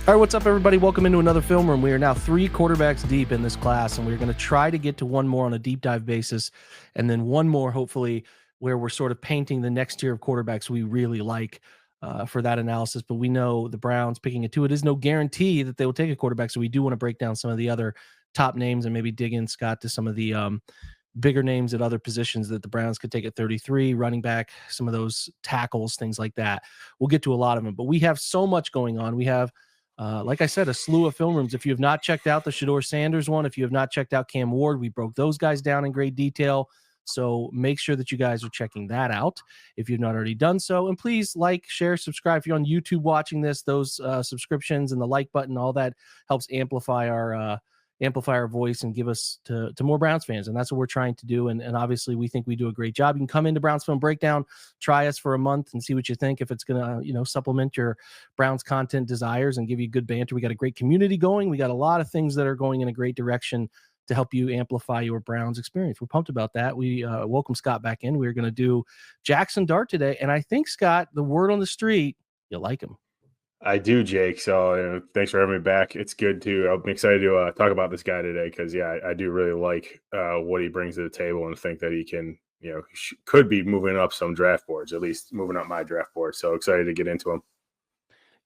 All right, what's up, everybody? Welcome into another film room. We are now 3 quarterbacks deep in this class, and we're going to try to get to one more on a deep dive basis, and then one more, hopefully, where we're sort of painting the next tier of quarterbacks we really like for that analysis. But we know the Browns picking a 2. It is no guarantee that they will take a quarterback, so we do want to break down some of the other top names and maybe dig in, Scott, to some of the bigger names at other positions that the Browns could take at 33, running back, some of those tackles, things like that. We'll get to a lot of them, but we have so much going on. We have like I said, a slew of film rooms. If you have not checked out the Shedeur Sanders one, if you have not checked out Cam Ward, we broke those guys down in great detail. So make sure that you guys are checking that out if you've not already done so. And please like, share, subscribe. If you're on YouTube watching this, those subscriptions and the like button, all that helps amplify our voice and give us to more Browns fans. And that's what we're trying to do. And obviously we think we do a great job. You can come into Browns Film Breakdown, try us for a month and see what you think. If it's going to, supplement your Browns content desires and give you good banter. We got a great community going. We got a lot of things that are going in a great direction to help you amplify your Browns experience. We're pumped about that. We welcome Scott back in. We're going to do Jaxson Dart today. And I think, Scott, the word on the street, you like him. I do, Jake. So thanks for having me back. It's good to. I'm excited to talk about this guy today because, I do really like what he brings to the table and think that he can, could be moving up some draft boards, at least moving up my draft board. So excited to get into him.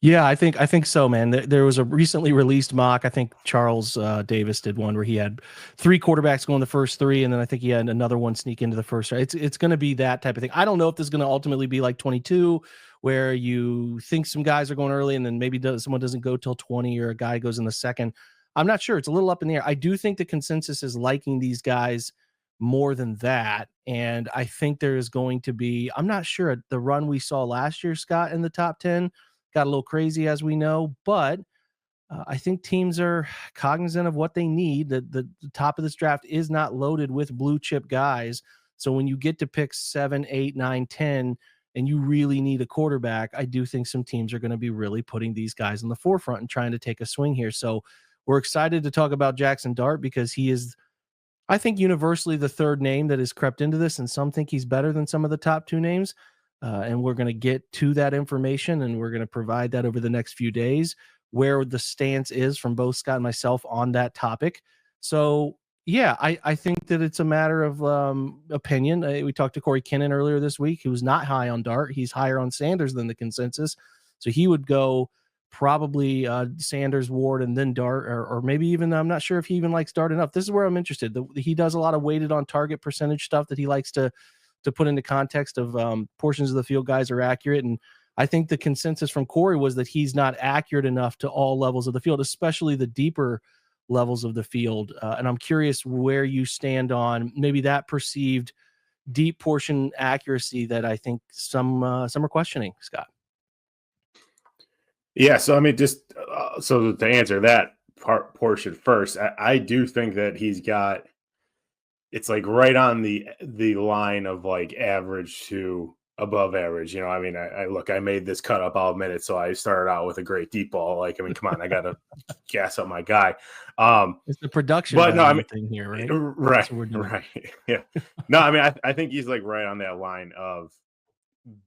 Yeah, I think so, man. There was a recently released mock. I think Charles Davis did one where he had 3 quarterbacks go in the first 3, and then I think he had another one sneak into the first. It's going to be that type of thing. I don't know if this is going to ultimately be like 22, where you think some guys are going early, and then maybe someone doesn't go till 20, or a guy goes in the second. I'm not sure. It's a little up in the air. I do think the consensus is liking these guys more than that, and I think there is going to be. I'm not sure the run we saw last year, Scott, in the top 10. Got a little crazy, as we know, but I think teams are cognizant of what they need. The top of this draft is not loaded with blue chip guys. So when you get to pick 7, 8, 9, 10, and you really need a quarterback, I do think some teams are going to be really putting these guys in the forefront and trying to take a swing here. So we're excited to talk about Jaxson Dart because he is, I think, universally the third name that has crept into this, and some think he's better than some of the top 2 names. And we're going to get to that information, and we're going to provide that over the next few days, where the stance is from both Scott and myself on that topic. So, yeah, I think that it's a matter of opinion. We talked to Corey Kinnan earlier this week, who was not high on Dart. He's higher on Sanders than the consensus. So he would go probably Sanders, Ward, and then Dart, or maybe even, I'm not sure if he even likes Dart enough. This is where I'm interested. He does a lot of weighted on target percentage stuff that he likes to put into context of portions of the field guys are accurate. And I think the consensus from Corey was that he's not accurate enough to all levels of the field, especially the deeper levels of the field. And I'm curious where you stand on maybe that perceived deep portion accuracy that I think some are questioning, Scott. Yeah. So, just so to answer that portion first, I do think that he's got, it's like right on the line of like average to above average. I made this cut up, I'll admit it. So I started out with a great deep ball. Come on, I got to gas up my guy. It's the production, but no, thing here, right? Right. Yeah. No, I think he's like right on that line of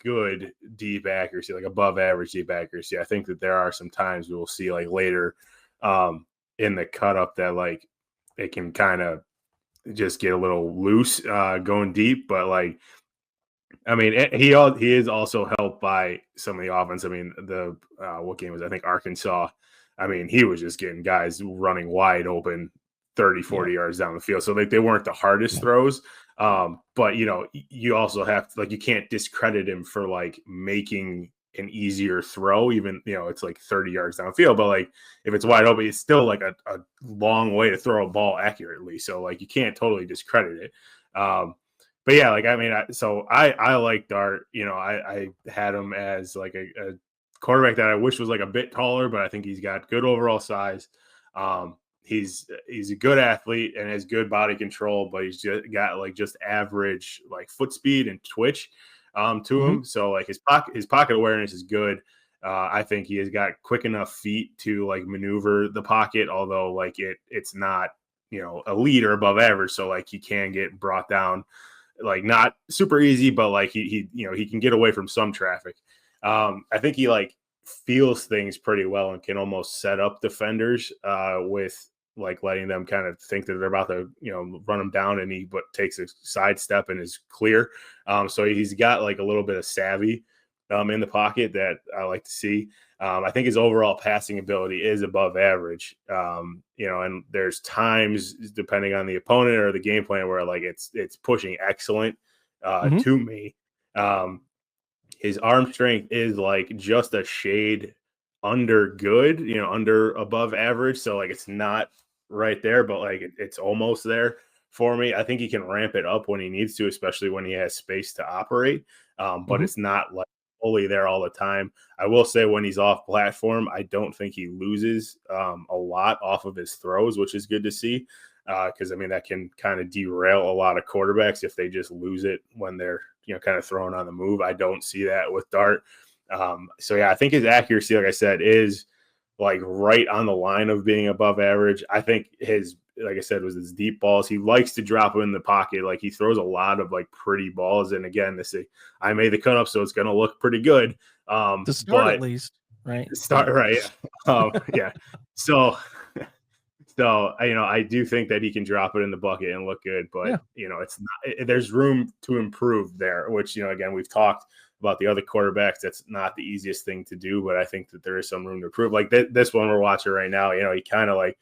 good deep accuracy, like above average deep accuracy. I think that there are some times we will see like later in the cut up that like it can kind of just get a little loose going deep, but he is also helped by some of the offense. What game was I think Arkansas? He was just getting guys running wide open 30, 40 yards down the field. So they weren't the hardest throws. But you also have to, you can't discredit him for making an easier throw, even, it's 30 yards downfield, but if it's wide open, it's still a long way to throw a ball accurately. So you can't totally discredit it. But yeah, I like Dart. I had him as a quarterback that I wish was a bit taller, but I think he's got good overall size. He's a good athlete and has good body control, but he's just got just average foot speed and twitch to him. So his pocket awareness is good. I think he has got quick enough feet to maneuver the pocket, although it's not elite or above average. So he can get brought down, not super easy, but he can get away from some traffic. I think he feels things pretty well and can almost set up defenders with like letting them kind of think that they're about to, run them down, and he takes a sidestep and is clear. So he's got like a little bit of savvy in the pocket that I like to see. I think his overall passing ability is above average. And there's times depending on the opponent or the game plan where like it's pushing excellent to me. His arm strength is like just a shade under good, under above average. So like it's not right there, but like it's almost there for me. I think he can ramp it up when he needs to, especially when he has space to operate. But it's not like fully there all the time. I will say when he's off platform, I don't think he loses a lot off of his throws, which is good to see. Because that can kind of derail a lot of quarterbacks if they just lose it when they're kind of thrown on the move. I don't see that with Dart. So yeah, I think his accuracy, like I said, is like right on the line of being above average. I think like I said, was his deep balls. He likes to drop them in the pocket. Like he throws a lot of like pretty balls. And again, I made the cut up, so it's going to look pretty good. To start at least, right? Start right. Yeah. So I do think that he can drop it in the bucket and look good, but it's not. There's room to improve there. Which again, we've talked about the other quarterbacks. That's not the easiest thing to do, but I think that there is some room to improve. Like this one we're watching right now, he kind of like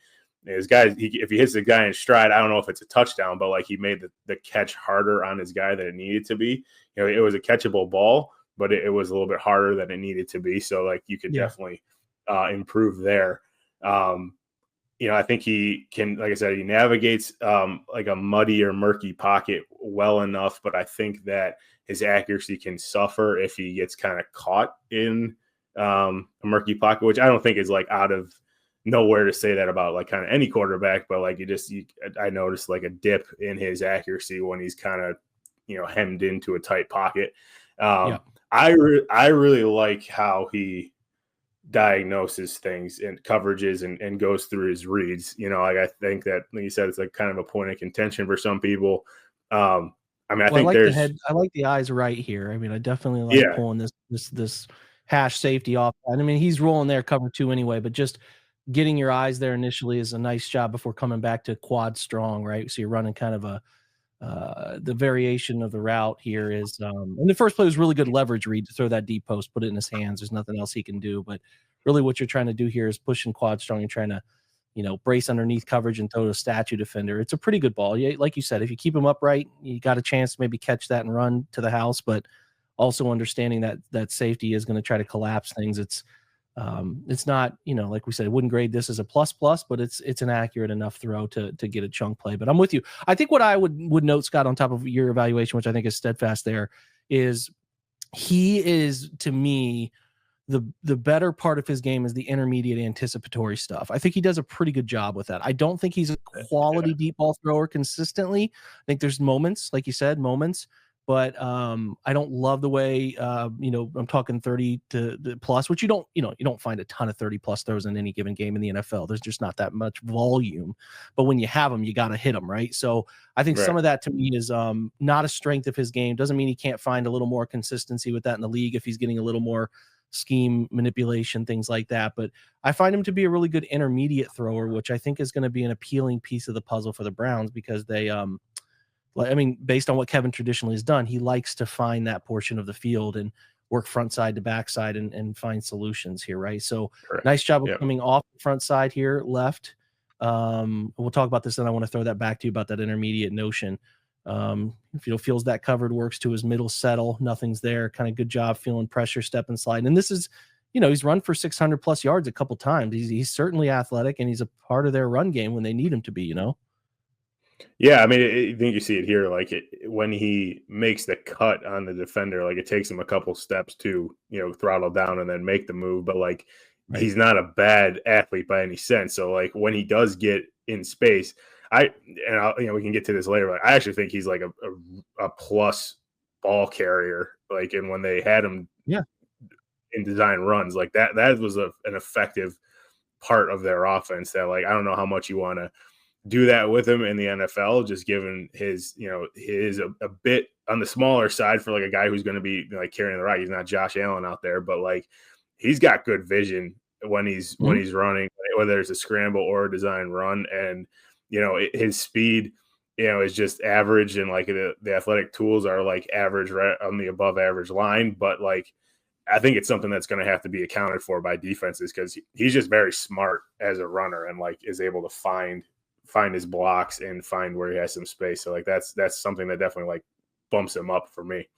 his guy. If he hits the guy in stride, I don't know if it's a touchdown, but like he made the catch harder on his guy than it needed to be. It was a catchable ball, but it was a little bit harder than it needed to be. So like you could definitely improve there. I think he can, like I said, he navigates like a muddy or murky pocket well enough, but I think that his accuracy can suffer if he gets kind of caught in a murky pocket, which I don't think is like out of nowhere to say that about like kind of any quarterback, but like I noticed like a dip in his accuracy when he's kind of, hemmed into a tight pocket. I really like how he diagnoses things and coverages and goes through his reads. Like I think that, like you said, it's like kind of a point of contention for some people. I think there's I like the eyes right here. I definitely like pulling this hash safety off. And he's rolling there cover 2 anyway, but just getting your eyes there initially is a nice job before coming back to quad strong, right? So you're running kind of the variation of the route here is and the first play was really good leverage read to throw that deep post, put it in his hands. There's nothing else he can do, but really what you're trying to do here is pushing quad strong and trying to brace underneath coverage and throw to a statue defender. It's a pretty good ball. Like you said, if you keep him upright, you got a chance to maybe catch that and run to the house, but also understanding that safety is going to try to collapse things. It's not, like we said, I wouldn't grade this as a plus, but it's an accurate enough throw to get a chunk play. But I'm with you. I think what I would note, Scott, on top of your evaluation, which I think is steadfast there, is he is, to me, the better part of his game is the intermediate anticipatory stuff. I think he does a pretty good job with that. I don't think he's a quality deep ball thrower consistently. I think there's moments, like you said, but I don't love the way, I'm talking 30 to the plus, which you don't find a ton of 30 plus throws in any given game in the NFL. There's just not that much volume, but when you have them, you got to hit them, right? So I think some of that to me is not a strength of his game. Doesn't mean he can't find a little more consistency with that in the league if he's getting a little more scheme manipulation, things like that. But I find him to be a really good intermediate thrower, which I think is going to be an appealing piece of the puzzle for the Browns because they, based on what Kevin traditionally has done, he likes to find that portion of the field and work front side to back side and find solutions here, right? So nice job of coming off the front side here, left. We'll talk about this, and I want to throw that back to you about that intermediate notion. Feels that covered, works to his middle settle, nothing's there, kind of good job feeling pressure, step and slide. And this is, he's run for 600 plus yards a couple times. He's certainly athletic, and he's a part of their run game when they need him to be, Yeah, I think you see it here. Like when he makes the cut on the defender, like it takes him a couple steps to, throttle down and then make the move. But like he's not a bad athlete by any sense. So like when he does get in space, we can get to this later, but I actually think he's like a plus ball carrier. Like, and when they had him in design runs, like that was an effective part of their offense that, like, I don't know how much you want to do that with him in the NFL, just given his, his a bit on the smaller side for like a guy who's going to be like carrying the rock. He's not Josh Allen out there, but like he's got good vision when he's running, whether it's a scramble or a design run, and his speed, is just average, and like the athletic tools are like average, right on the above average line, but like I think it's something that's going to have to be accounted for by defenses because he's just very smart as a runner and like is able to find his blocks and find where he has some space. So like that's something that definitely like bumps him up for me.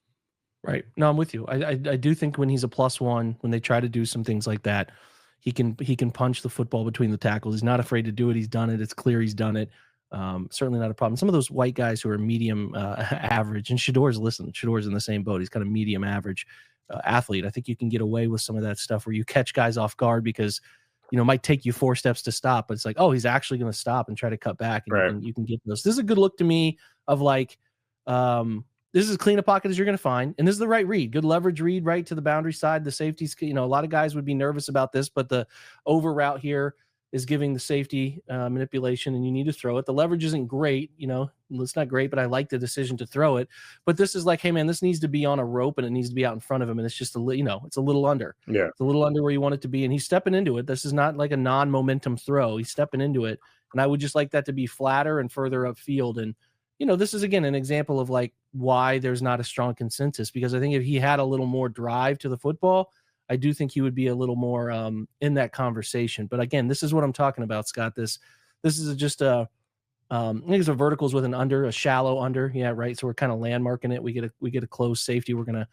Right. No, I'm with you. I do think when he's a +1, when they try to do some things like that, he can punch the football between the tackles. He's not afraid to do it. He's done it. It's clear he's done it. Certainly not a problem. Some of those white guys who are medium average, and Shador's in the same boat. He's kind of medium average athlete. I think you can get away with some of that stuff where you catch guys off guard because it might take you 4 steps to stop, but it's like, oh, he's actually going to stop and try to cut back, and Right. you can get those. This is a good look to me of like, this is as clean a pocket as you're going to find, and this is the right read. Good leverage read right to the boundary side. The safeties, a lot of guys would be nervous about this, but the over route here is giving the safety manipulation, and you need to throw it. The leverage isn't great, it's not great, but I like the decision to throw it. But this is like, hey man, this needs to be on a rope and it needs to be out in front of him, and it's just it's a little under. Yeah, it's a little under where you want it to be, and he's stepping into it. This is not like a non-momentum throw. He's stepping into it, and I would just like that to be flatter and further upfield. And this is again an example of like why there's not a strong consensus, because I think if he had a little more drive to the football, I do think he would be a little more in that conversation. But again, this is what I'm talking about, Scott. This is just I think it's a verticals with an under, a shallow under. Yeah, right. So we're kind of landmarking it. We get a closed safety. We're gonna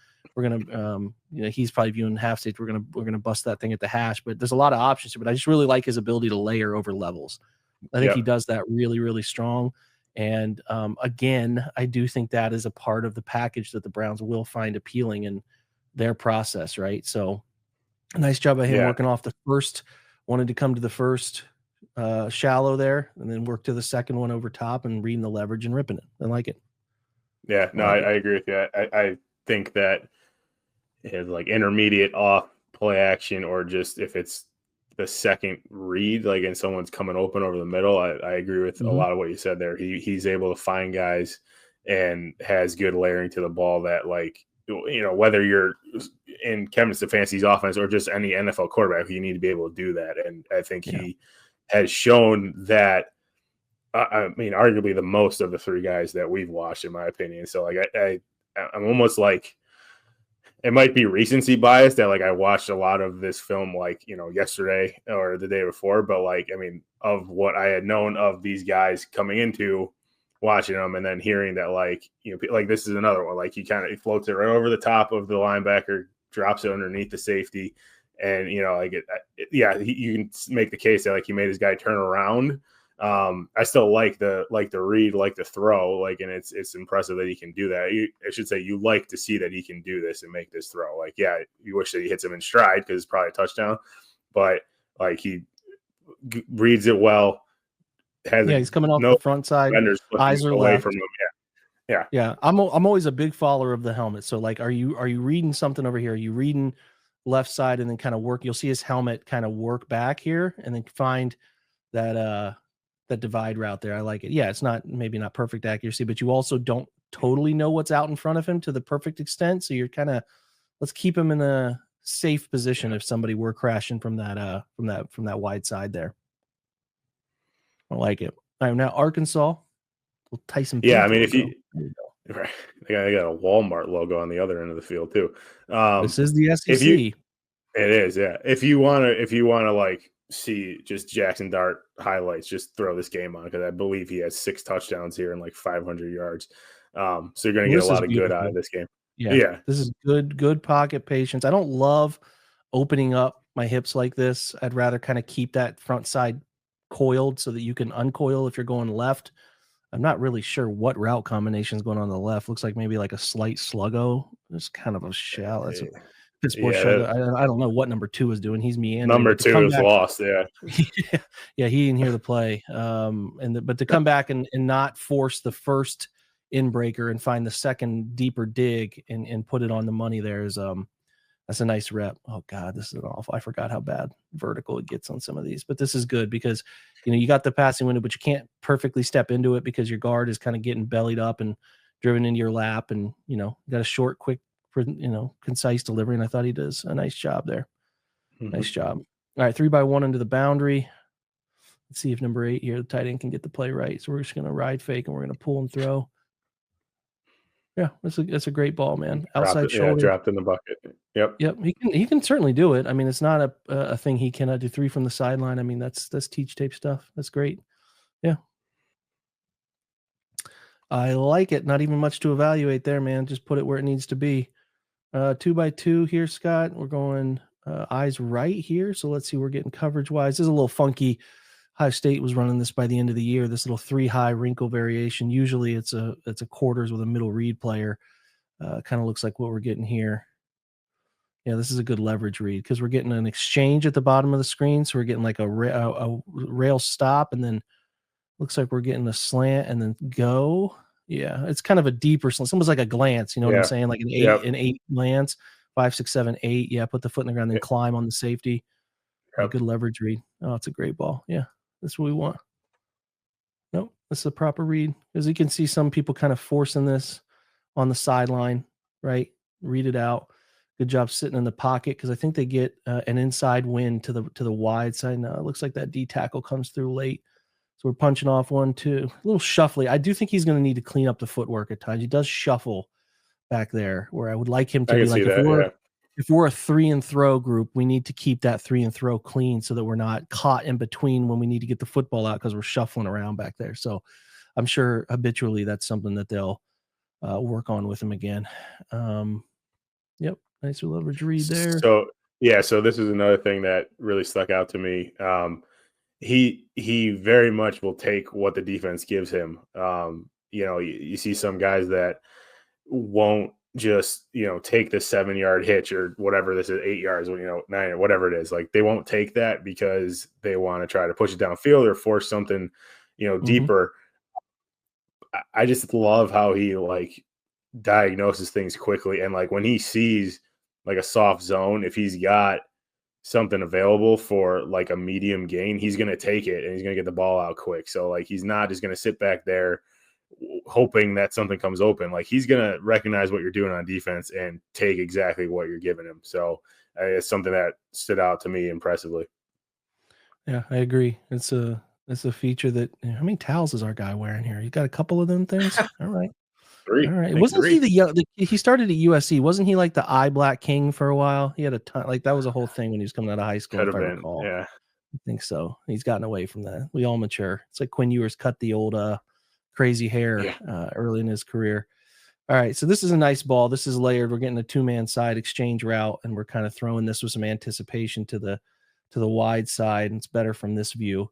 he's probably viewing half safety. We're gonna bust that thing at the hash. But there's a lot of options here. But I just really like his ability to layer over levels. I think he does that really, really strong. And again, I do think that is a part of the package that the Browns will find appealing in their process, right? So a nice job of him working off the first, wanted to come to the first shallow there, and then work to the second one over top and reading the leverage and ripping it. I like it. Yeah, no, I agree with you. I think that it's like intermediate off play action, or just if it's the second read, like and someone's coming open over the middle, I agree with a lot of what you said there. He's able to find guys and has good layering to the ball that, like, whether you're in Kevin Stefanski's offense or just any NFL quarterback, you need to be able to do that. And I think he has shown that, I mean, arguably the most of the three guys that we've watched, in my opinion. So like, I'm almost like, it might be recency bias that like I watched a lot of this film like, yesterday or the day before, but like, I mean, of what I had known of these guys coming into watching them, and then hearing that like, like this is another one, like he floats it right over the top of the linebacker, drops it underneath the safety. And, like you can make the case that like he made his guy turn around. I still like the read, like the throw, like, and it's impressive that he can do that. I should say you like to see that he can do this and make this throw. Like, yeah, you wish that he hits him in stride because it's probably a touchdown, but like he reads it well. He's coming off the front side. Eyes are away left from him. Yeah. I'm always a big follower of the helmet. So like, are you reading something over here? Are you reading left side and then kind of work? You'll see his helmet kind of work back here and then find that divide route there. I like it. Yeah, it's maybe not perfect accuracy, but you also don't totally know what's out in front of him to the perfect extent. So you're kind of, let's keep him in a safe position if somebody were crashing from that wide side there. I like it. All right, now Arkansas. Tyson. Yeah, I mean, if you right, they got a Walmart logo on the other end of the field too. This is the SEC. It is, yeah. If you wanna like see just Jaxson Dart highlights, just throw this game on, because I believe he has 6 touchdowns here and like 500 yards. So you're gonna get a lot of good out of this game. Yeah. This is good pocket patience. I don't love opening up my hips like this. I'd rather kind of keep that front side coiled so that you can uncoil if you're going left. I'm not really sure what route combination is going on the left. Looks like maybe like a slight sluggo. It's kind of a shell. That's a Pittsburgh sluggo. I don't know what number 2 is doing. He's meandering. Number 2 is lost. Yeah. Yeah, he didn't hear the play. But to come back and not force the first inbreaker and find the second deeper dig and put it on the money there is that's a nice rep. Oh God, this is awful. I forgot how bad vertical it gets on some of these, but this is good because you got the passing window, but you can't perfectly step into it because your guard is kind of getting bellied up and driven into your lap, and got a short, quick, concise delivery. And I thought he does a nice job there. Nice job. All right, 3x1 into the boundary. Let's see if number 8 here, the tight end, can get the play right. So we're just going to ride fake and we're going to pull and throw. Yeah, that's a great ball, man. Outside shoulder. Dropped in the bucket. Yep. He can certainly do it. I mean, it's not a thing he cannot do. 3 from the sideline. I mean, that's teach tape stuff. That's great. Yeah. I like it. Not even much to evaluate there, man. Just put it where it needs to be. 2x2 here, Scott. We're going eyes right here. So let's see. We're getting coverage wise. This is a little funky. Ohio State was running this by the end of the year. This little 3 high wrinkle variation. Usually it's a quarters with a middle read player. Kind of looks like what we're getting here. Yeah, this is a good leverage read because we're getting an exchange at the bottom of the screen. So we're getting like a rail stop, and then looks like we're getting a slant and then go. Yeah, it's kind of a deeper slant. It's almost like a glance. You know what I'm saying? Like an 8 glance, 5, 6, 7, 8. Yeah, put the foot in the ground, then climb on the safety. A good leverage read. Oh, it's a great ball. Yeah, that's what we want. Nope, that's the proper read. As you can see, some people kind of forcing this on the sideline, right? Read it out. Good job sitting in the pocket because I think they get an inside wind to the wide side. Now it looks like that D tackle comes through late. So we're punching off 1, 2. A little shuffly. I do think he's going to need to clean up the footwork at times. He does shuffle back there, where I would like him to be like, if we're a 3 and throw group, we need to keep that 3 and throw clean so that we're not caught in between when we need to get the football out because we're shuffling around back there. So I'm sure habitually that's something that they'll work on with him again. Yep. Nice leverage read there. So this is another thing that really stuck out to me. He very much will take what the defense gives him. You see some guys that won't just, take the 7-yard hitch or whatever this is, 8 yards, 9 or whatever it is. Like they won't take that because they want to try to push it downfield or force something, deeper. I just love how he diagnoses things quickly. And when he sees a soft zone, if he's got something available for a medium gain, he's going to take it and he's going to get the ball out quick. So he's not just going to sit back there hoping that something comes open. He's going to recognize what you're doing on defense and take exactly what you're giving him. So it's something that stood out to me impressively. Yeah, I agree. It's a feature that, how many towels is our guy wearing here? You got a couple of them things? All right. 3. All right. Wasn't 3. He started at USC? Wasn't he the eye black king for a while? He had a ton, that was a whole thing when he was coming out of high school. Could have been. Recall. Yeah, I think so. He's gotten away from that. We all mature. It's like Quinn Ewers cut the old crazy hair early in his career. All right. So this is a nice ball. This is layered. We're getting a 2-man side exchange route, and we're kind of throwing this with some anticipation to the wide side, and it's better from this view.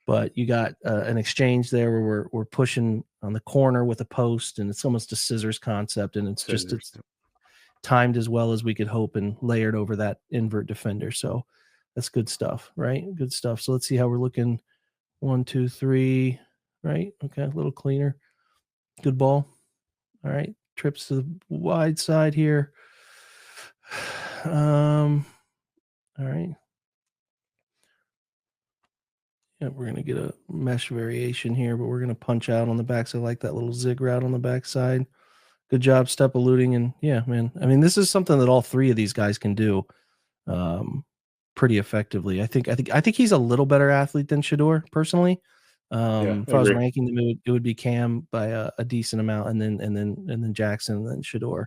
But you got an exchange there where we're pushing on the corner with a post, and it's almost a scissors concept, and it's timed as well as we could hope and layered over that invert defender. So that's good stuff, right? Good stuff. So let's see how we're looking. 1, 2, 3, right? Okay, a little cleaner. Good ball. All right, trips to the wide side here. All right. Yeah, we're going to get a mesh variation here, but we're going to punch out on the backside. I like that little zig route on the backside. Good job step eluding. And yeah, man, I mean, this is something that all 3 of these guys can do pretty effectively. I think he's a little better athlete than Shedeur, personally. If I was ranking them, it would be Cam by a decent amount, and then Jaxson, and then Shedeur.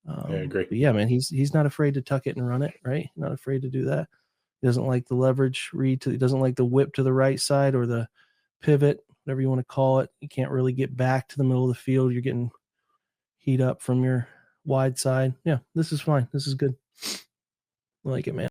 I agree. But yeah, man, he's not afraid to tuck it and run it, right? Not afraid to do that. He doesn't like the leverage read. He doesn't like the whip to the right side or the pivot, whatever you want to call it. You can't really get back to the middle of the field. You're getting heat up from your wide side. Yeah, this is fine. This is good. I like it, man.